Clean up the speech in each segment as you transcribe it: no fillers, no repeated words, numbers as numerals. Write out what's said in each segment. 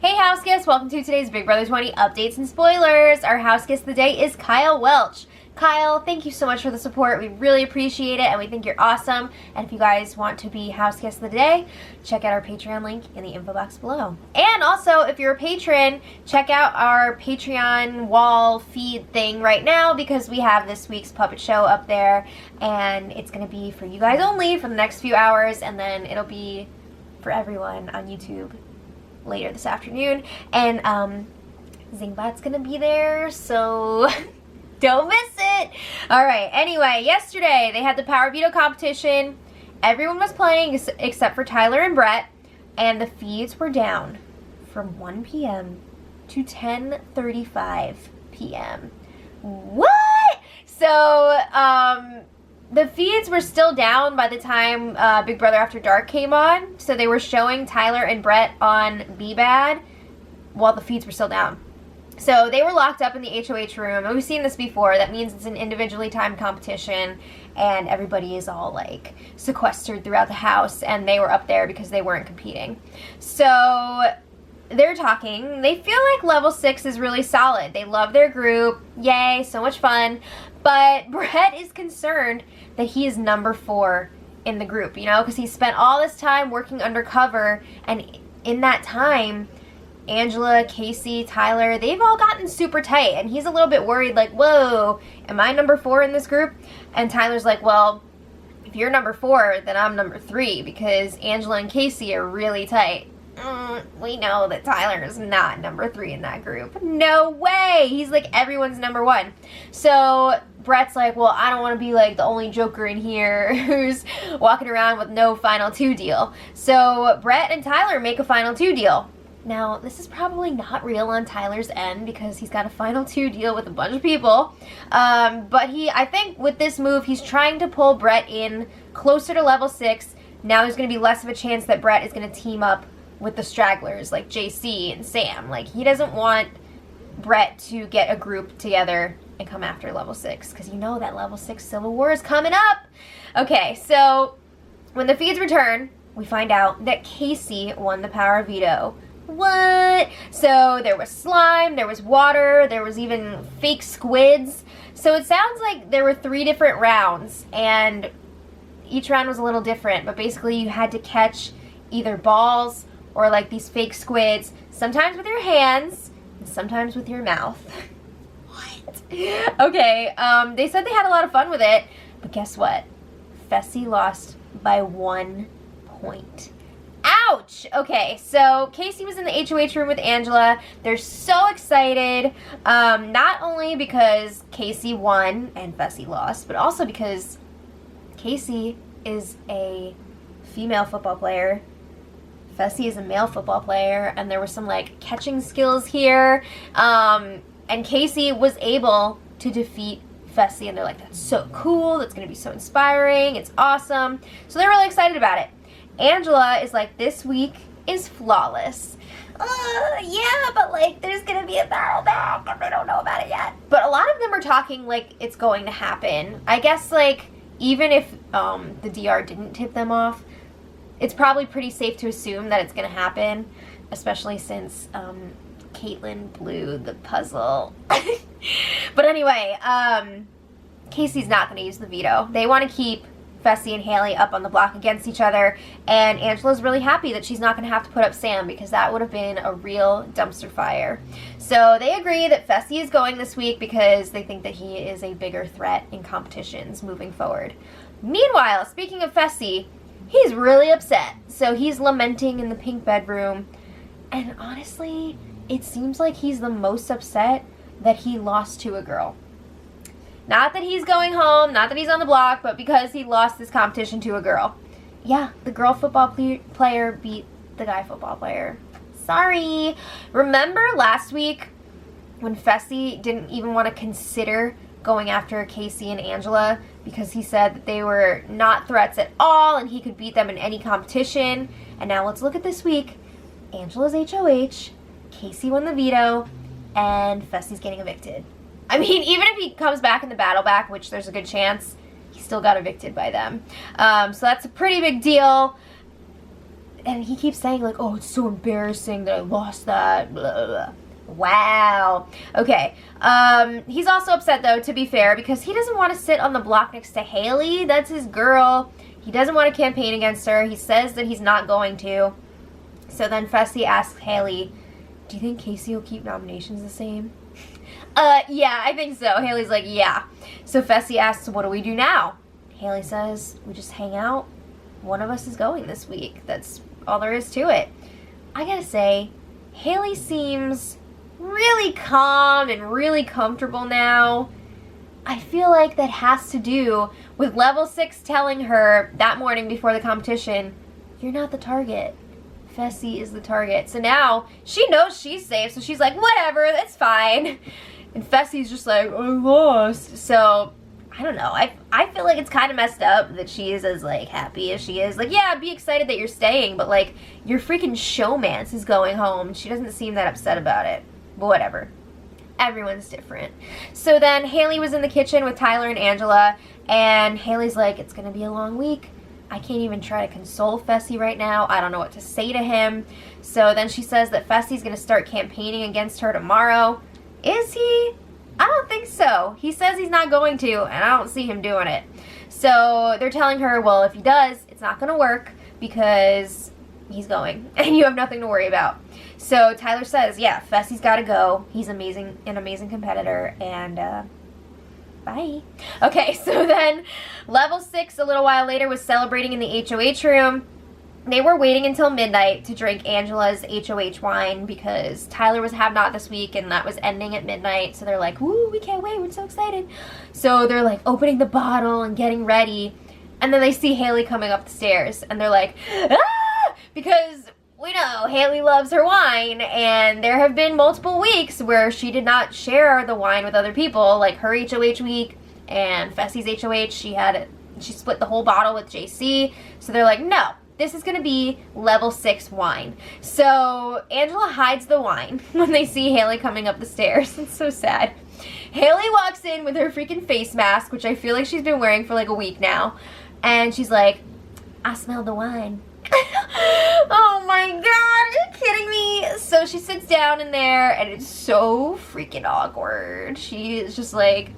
Hey Houseguest, welcome to today's Big Brother 20 updates and spoilers. Our Houseguest of the day is Kyle Welch. Kyle, thank you so much for the support. We really appreciate it and we think you're awesome. And if you guys want to be Houseguest of the day, check out our Patreon link in the info box below. And also, if you're a patron, check out our Patreon wall feed thing right now because we have this week's puppet show up there and it's going to be for you guys only for the next few hours, and then it'll be for everyone on YouTube later this afternoon. And Zingbot's gonna be there, so don't miss it. Alright, anyway, yesterday they had the Power Veto competition. Everyone was playing except for Tyler and Brett, and the feeds were down from 1 p.m. to 10:35 p.m. What? So, the feeds were still down by the time Big Brother After Dark came on, so they were showing Tyler and Brett on Be Bad while the feeds were still down. So they were locked up in the HOH room, and we've seen this before. That means it's an individually timed competition, and everybody is all like sequestered throughout the house, and they were up there because they weren't competing. So they're talking. They feel like level 6 is really solid. They love their group. Yay, so much fun. But Brett is concerned that he is number 4 in the group, you know, because he spent all this time working undercover, and in that time, Angela, Casey, Tyler, they've all gotten super tight, and he's a little bit worried, like, whoa, am I number 4 in this group? And Tyler's like, well, if you're number 4, then I'm number 3, because Angela and Casey are really tight. We know that Tyler is not number 3 in that group. No way! He's like everyone's number 1. So Brett's like, well, I don't want to be like the only joker in here who's walking around with no final 2 deal. So Brett and Tyler make a final 2 deal. Now, this is probably not real on Tyler's end because he's got a final 2 deal with a bunch of people. But I think with this move, he's trying to pull Brett in closer to level 6. Now there's going to be less of a chance that Brett is going to team up with the stragglers like JC and Sam. Like, he doesn't want Brett to get a group together and come after level 6, because you know that level 6 Civil War is coming up. Okay, so when the feeds return, we find out that Casey won the Power Veto. What? So there was slime, there was water, there was even fake squids. So it sounds like there were 3 different rounds, and each round was a little different, but basically you had to catch either balls or like these fake squids, sometimes with your hands, and sometimes with your mouth. What? Okay, they said they had a lot of fun with it, but guess what? Fessy lost by 1 point. Ouch! Okay, so Casey was in the HOH room with Angela. They're so excited, not only because Casey won and Fessy lost, but also because Casey is a female football player. Fessy is a male football player, and there were some like catching skills here, and Casey was able to defeat Fessy, and they're like, that's so cool, that's gonna be so inspiring, it's awesome. So they're really excited about it. Angela is like, this week is flawless. Yeah, but like there's gonna be a battle back and they don't know about it yet. But a lot of them are talking like it's going to happen. I guess like even if the DR didn't tip them off, it's probably pretty safe to assume that it's going to happen, especially since Caitlyn blew the puzzle. But anyway, Casey's not going to use the veto. They want to keep Fessy and Haley up on the block against each other, and Angela's really happy that she's not going to have to put up Sam because that would have been a real dumpster fire. So they agree that Fessy is going this week because they think that he is a bigger threat in competitions moving forward. Meanwhile, speaking of Fessy, he's really upset. So he's lamenting in the pink bedroom. And honestly, it seems like he's the most upset that he lost to a girl. Not that he's going home, not that he's on the block, but because he lost this competition to a girl. Yeah, the girl football player beat the guy football player. Sorry. Remember last week when Fessy didn't even want to consider going after Casey and Angela because he said that they were not threats at all and he could beat them in any competition? And now let's look at this week. Angela's HOH, Casey won the veto, and Fessy's getting evicted. I mean, even if he comes back in the battle back, which there's a good chance, he still got evicted by them. So that's a pretty big deal. and he keeps saying like, oh, it's so embarrassing that I lost that, blah, blah, blah. Wow. Okay. He's also upset though, to be fair, because he doesn't want to sit on the block next to Haley. That's his girl. He doesn't want to campaign against her. He says that he's not going to. So then Fessy asks Haley, do you think Casey will keep nominations the same? Yeah, I think so. Haley's like, yeah. So Fessy asks, what do we do now? Haley says, we just hang out. One of us is going this week. That's all there is to it. I gotta say, Haley seems really calm and really comfortable now. I feel like that has to do with level 6 telling her that morning before the competition, you're not the target. Fessy is the target. So now she knows she's safe, so she's like, whatever, that's fine. And Fessy's just like, I lost. So I don't know. I feel like it's kind of messed up that she is as like happy as she is. Like, yeah, be excited that you're staying, but like your freaking showmance is going home. She doesn't seem that upset about it. But whatever. Everyone's different. So then Haley was in the kitchen with Tyler and Angela, and Haley's like, it's gonna be a long week. I can't even try to console Fessy right now. I don't know what to say to him. So then she says that Fessy's gonna start campaigning against her tomorrow. Is he? I don't think so. He says he's not going to, and I don't see him doing it. So they're telling her, well, if he does, it's not gonna work because he's going, and you have nothing to worry about. So Tyler says, yeah, Fessy's gotta go. He's amazing, an amazing competitor, and bye. Okay, so then level 6 a little while later was celebrating in the HOH room. They were waiting until midnight to drink Angela's HOH wine because Tyler was have-not this week and that was ending at midnight. So they're like, woo, we can't wait, we're so excited. So they're like opening the bottle and getting ready. And then they see Haley coming up the stairs and they're like, ah! Because we know Haley loves her wine, and there have been multiple weeks where she did not share the wine with other people, like her HOH week and Fessy's HOH. She split the whole bottle with JC. So they're like, no, this is gonna be level 6 wine. So Angela hides the wine when they see Haley coming up the stairs. It's so sad. Haley walks in with her freaking face mask, which I feel like she's been wearing for like a week now, and she's like, I smell the wine. Oh my god, are you kidding me? So she sits down in there and it's so freaking awkward. She is just like,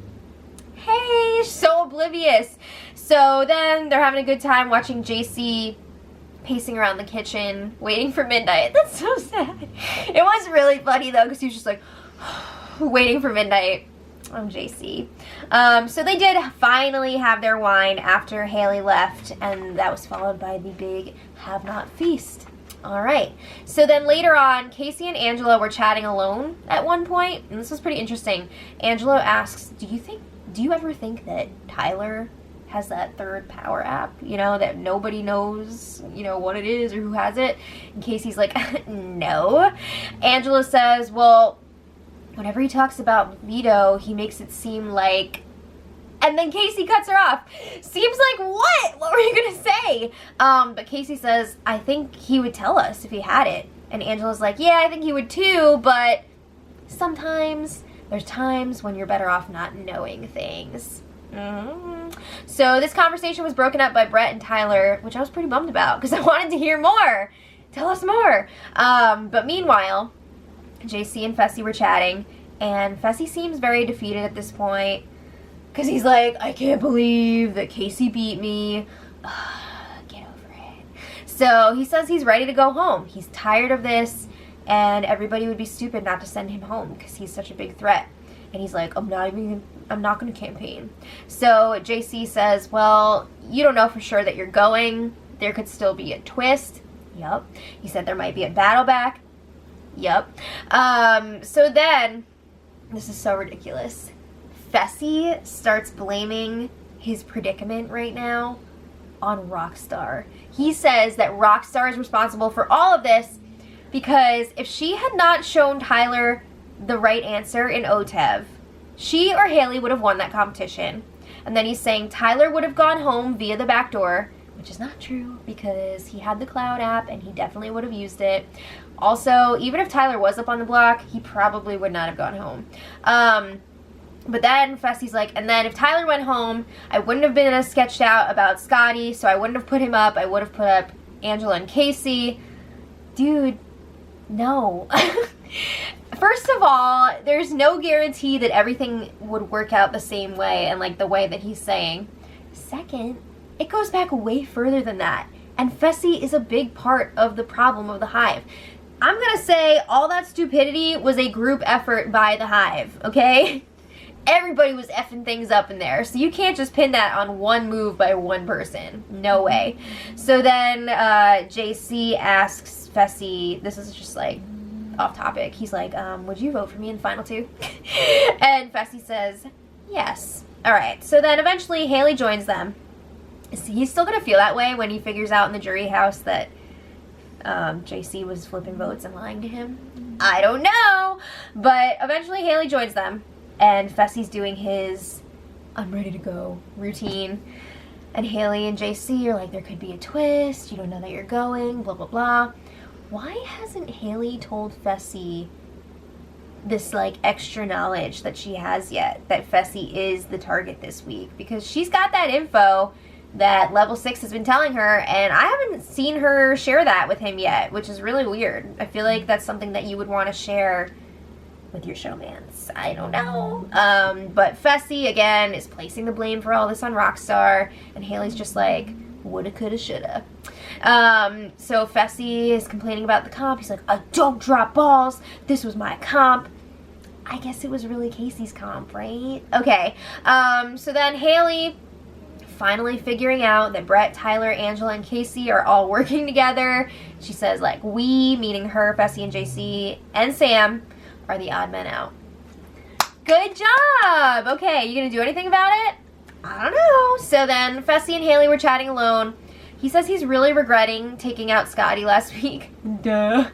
hey, so oblivious. So then they're having a good time watching JC pacing around the kitchen waiting for midnight. That's so sad. It was really funny though because he was just like waiting for midnight. Oh, JC. So they did finally have their wine after Haley left, and that was followed by the big have-not feast. All right. So then later on, Casey and Angela were chatting alone at one point, and this was pretty interesting. Angela asks, do you ever think that Tyler has that third power app, you know, that nobody knows, you know, what it is or who has it? And Casey's like, no. Angela says, well, whenever he talks about Veto, he makes it seem like... And then Casey cuts her off. Seems like what? What were you going to say? But Casey says, I think he would tell us if he had it. And Angela's like, yeah, I think he would too, but sometimes there's times when you're better off not knowing things. So this conversation was broken up by Brett and Tyler, which I was pretty bummed about because I wanted to hear more. Tell us more. But meanwhile, JC and Fessy were chatting, and Fessy seems very defeated at this point because he's like, I can't believe that Casey beat me. Get over it. So he says he's ready to go home. He's tired of this, and everybody would be stupid not to send him home because he's such a big threat. And he's like, I'm not going to campaign. So JC says, well, you don't know for sure that you're going. There could still be a twist. Yup. He said there might be a battle back. Yup. So then, this is so ridiculous. Fessy starts blaming his predicament right now on Rockstar. He says that Rockstar is responsible for all of this because if she had not shown Tyler the right answer in OTEV, she or Haley would have won that competition. And then he's saying Tyler would have gone home via the back door, which is not true because he had the Cloud app and he definitely would have used it. Also, even if Tyler was up on the block, he probably would not have gone home. But then Fessy's like, and then if Tyler went home, I wouldn't have been as sketched out about Scotty, so I wouldn't have put him up. I would have put up Angela and Casey. dude, no. First of all, there's no guarantee that everything would work out the same way and like the way that he's saying. Second, it goes back way further than that. And Fessy is a big part of the problem of the Hive. I'm gonna say all that stupidity was a group effort by the Hive, okay? Everybody was effing things up in there. So you can't just pin that on one move by one person. No way. So then JC asks Fessy, this is just like off topic. He's like, would you vote for me in Final Two? And Fessy says, yes. All right. So then eventually Haley joins them. He's still going to feel that way when he figures out in the jury house that JC was flipping votes and lying to him. I don't know. But eventually Haley joins them. And Fessy's doing his I'm ready to go routine. And Haley and JC are like, there could be a twist. You don't know that you're going. Blah, blah, blah. Why hasn't Haley told Fessy this like extra knowledge that she has yet, that Fessy is the target this week? Because she's got that info that Level 6 has been telling her, and I haven't seen her share that with him yet, which is really weird. I feel like that's something that you would want to share with your showmans. I don't know. But Fessy, again, is placing the blame for all this on Rockstar, and Haley's just like, woulda, coulda, shoulda. So Fessy is complaining about the comp. He's like, I don't drop balls. This was my comp. I guess it was really Casey's comp, right? Okay. So then Haley finally figuring out that Brett, Tyler, Angela, and Casey are all working together. She says, like, we, meaning her, Fessy, and JC, and Sam, are the odd men out. Good job! Okay, you gonna do anything about it? I don't know. So then Fessy and Haley were chatting alone. He says he's really regretting taking out Scotty last week. Duh.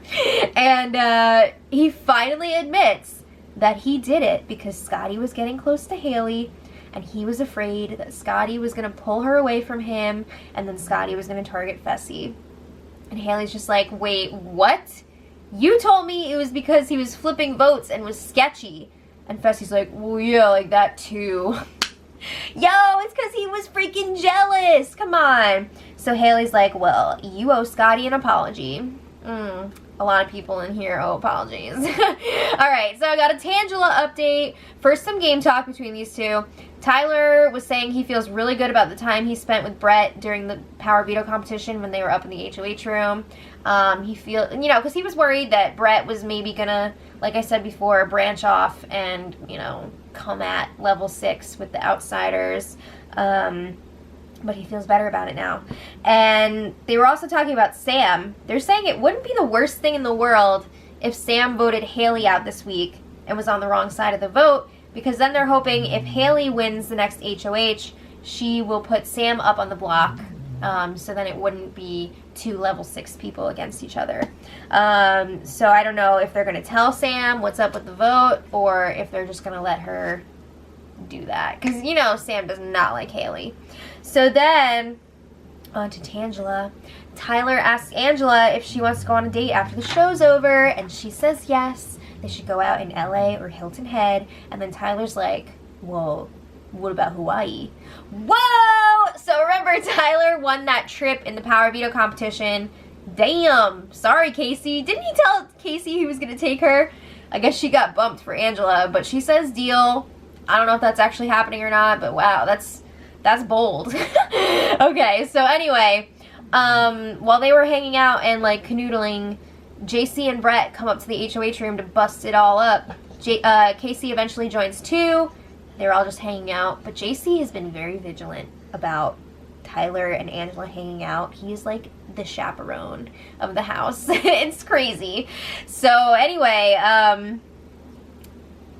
And he finally admits that he did it because Scotty was getting close to Haley, and he was afraid that Scotty was going to pull her away from him, and then Scotty was going to target Fessy. And Haley's just like, wait, what? You told me it was because he was flipping votes and was sketchy. And Fessy's like, well, yeah, like that too. Yo, it's because he was freaking jealous. Come on. So Haley's like, well, you owe Scotty an apology. A lot of people in here owe apologies. Alright, so I got a Tangela update. First, some game talk between these two. Tyler was saying he feels really good about the time he spent with Brett during the Power Veto competition when they were up in the HOH room. He feels, you know, because he was worried that Brett was maybe gonna, like I said before, branch off and, you know, come at Level 6 with the outsiders. But he feels better about it now. And they were also talking about Sam. They're saying it wouldn't be the worst thing in the world if Sam voted Haley out this week and was on the wrong side of the vote, because then they're hoping if Haley wins the next HOH, she will put Sam up on the block, so then it wouldn't be two Level 6 people against each other. So I don't know if they're going to tell Sam what's up with the vote, or if they're just going to let her do that, because, you know, Sam does not like Haley. So then, on to Tangela. Tyler asks Angela if she wants to go on a date after the show's over, and she says yes. They should go out in LA or Hilton Head. And then Tyler's like, well, what about Hawaii? Whoa! So remember, Tyler won that trip in the Power Veto competition. Damn. Sorry, Casey. Didn't he tell Casey he was going to take her? I guess she got bumped for Angela, but she says deal. I don't know if that's actually happening or not, but wow, that's bold. Okay, so anyway, while they were hanging out and like canoodling, JC and Brett come up to the HOH room to bust it all up. Casey eventually joins too. They're all just hanging out, but JC has been very vigilant about Tyler and Angela hanging out. He's like the chaperone of the house. It's crazy. So anyway,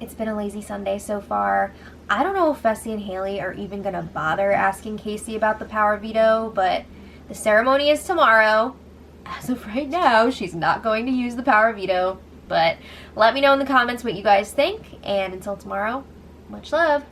it's been a lazy Sunday so far. I don't know if Fessy and Haley are even going to bother asking Casey about the Power Veto, but the ceremony is tomorrow. As of right now, she's not going to use the Power Veto, but let me know in the comments what you guys think, and until tomorrow, much love.